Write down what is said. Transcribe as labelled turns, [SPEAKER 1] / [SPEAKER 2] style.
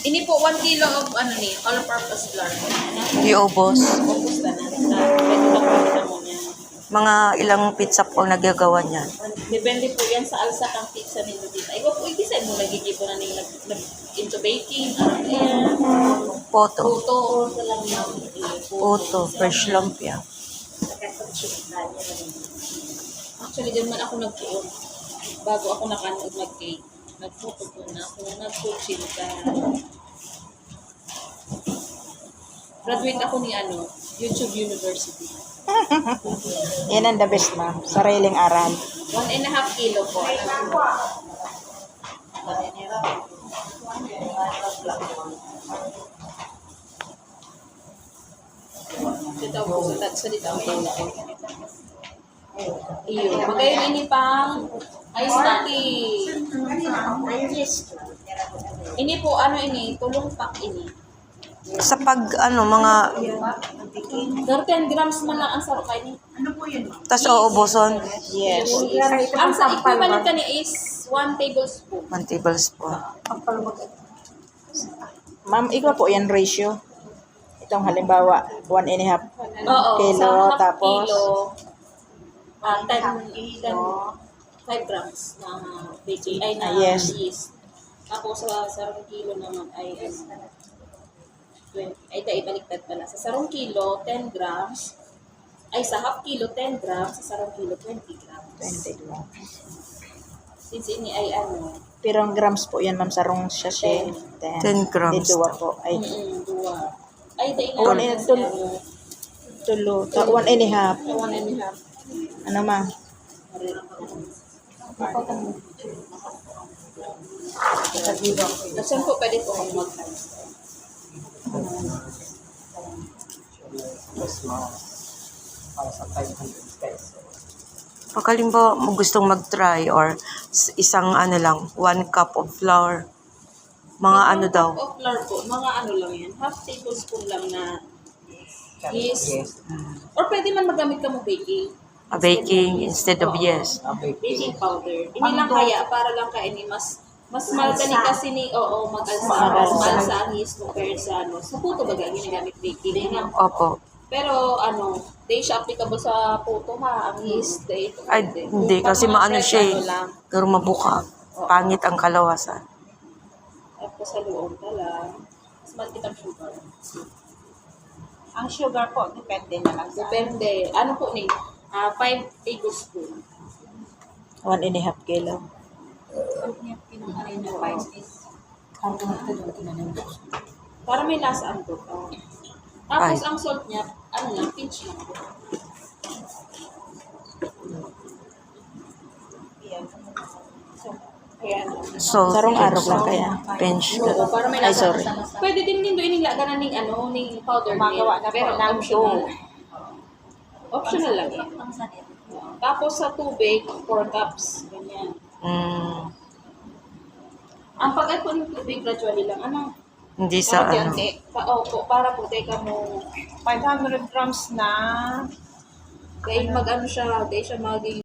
[SPEAKER 1] Ini po 1 kilo of ano ni, all-purpose flour.
[SPEAKER 2] Di ubos.
[SPEAKER 1] Focus na na. Regular mo yan.
[SPEAKER 2] Mga ilang pizza po ang nagagawa niyan.
[SPEAKER 1] Depende po yan sa alsa kang pizza nito dito. Ay, wag po i-decide mo nagigibo na nila into baking. Ano yan?
[SPEAKER 2] Poto.
[SPEAKER 1] Puto.
[SPEAKER 2] Poto. Fresh lumpia.
[SPEAKER 1] Actually, dyan man ako nagtuon. Bago ako nakanood mag-cake. Nagputo po na ako. Nag-coaching ka. Graduate ako ni YouTube University.
[SPEAKER 3] Yan ang the best, ma'am. Sariling aral.
[SPEAKER 1] 1.5 kilo po. Dito po sa dito ang pala. Iyo. Magayon ini pang ice coffee. Ini po ini tulong pack ini.
[SPEAKER 2] Sa pag mga
[SPEAKER 1] 10 grams man lang ang sarap ini.
[SPEAKER 2] tas uubuson.
[SPEAKER 3] Yes.
[SPEAKER 1] Ang sa equivalent kani is 1 tablespoon.
[SPEAKER 2] 1 tablespoon.
[SPEAKER 3] Ma'am, ikaw po yan ratio. Itong halimbawa, 1.5
[SPEAKER 1] Oo,
[SPEAKER 3] kilo,
[SPEAKER 1] sa half
[SPEAKER 3] tapos
[SPEAKER 1] kilo, 5 grams na baking, ay na
[SPEAKER 3] Yes.
[SPEAKER 1] yeast. Tapos sa sarong kilo naman ay 20, ay ibaliktad pala. Sa sarong kilo, 10 grams, ay sa half kilo, 10 grams, sa sarong kilo, 20 grams.
[SPEAKER 3] 20 lang.
[SPEAKER 1] Since ini ay
[SPEAKER 3] Pero ang grams po yan, ma'am, sarong sachet.
[SPEAKER 2] 10 grams.
[SPEAKER 3] Dua po. Ay,
[SPEAKER 1] duwa. Ay, dahil
[SPEAKER 3] Oh,
[SPEAKER 1] na
[SPEAKER 3] and tulo. 1.5.
[SPEAKER 1] 1.5.
[SPEAKER 3] Ano, ma'am?
[SPEAKER 1] Saan po pwede po mag-times?
[SPEAKER 2] Pag halimbawa mo gustong mag-try or isang lang, 1 cup of flour. Mga daw.
[SPEAKER 1] Of flour po, mga lang yan. Half tablespoon lang na yeast. Or pwede man magamit ka mo baking.
[SPEAKER 2] A baking instead of yes.
[SPEAKER 1] Baking powder. Hindi lang kaya, para lang ini mas madali kasi ni, mag-alsa. Mag-alsa ang yeast compared sa sa puto baga, ginagamit baking.
[SPEAKER 2] Opo.
[SPEAKER 1] Pero di siya applicable sa puto ha, ang yeast.
[SPEAKER 2] Ay, hindi. Kasi maano siya eh. Pero mabuka. Pangit ang kalawasan.
[SPEAKER 1] Tapos sa loob lang. Mas malaki ang sugar.
[SPEAKER 3] Ang sugar po, depende na lang.
[SPEAKER 1] Depende. Ano po ni? 5 tablespoon.
[SPEAKER 3] 1.5 kilo.
[SPEAKER 1] Para may lasa ang buto. Tapos
[SPEAKER 2] Ay.
[SPEAKER 1] ang salt niya, lang, pinch lang po. Ayan.
[SPEAKER 2] So,
[SPEAKER 3] Sarong araw lang kaya.
[SPEAKER 2] pinch.
[SPEAKER 1] Oo, para may
[SPEAKER 3] Ay,
[SPEAKER 1] lasa.
[SPEAKER 3] sorry.
[SPEAKER 1] Pwede din nindo inilaganan ng ng powder
[SPEAKER 3] Magawa
[SPEAKER 1] milk.
[SPEAKER 3] na po
[SPEAKER 1] Pero
[SPEAKER 3] ng
[SPEAKER 1] optional. Optional lang yan. Tapos sa tubig, 4 cups. Ganyan. Ang pag-add po ng tubig, gradually lang.
[SPEAKER 2] Hindi sa
[SPEAKER 1] Opo, para po teka mo
[SPEAKER 3] 500 grams na
[SPEAKER 1] dahil siya, dahil siya maging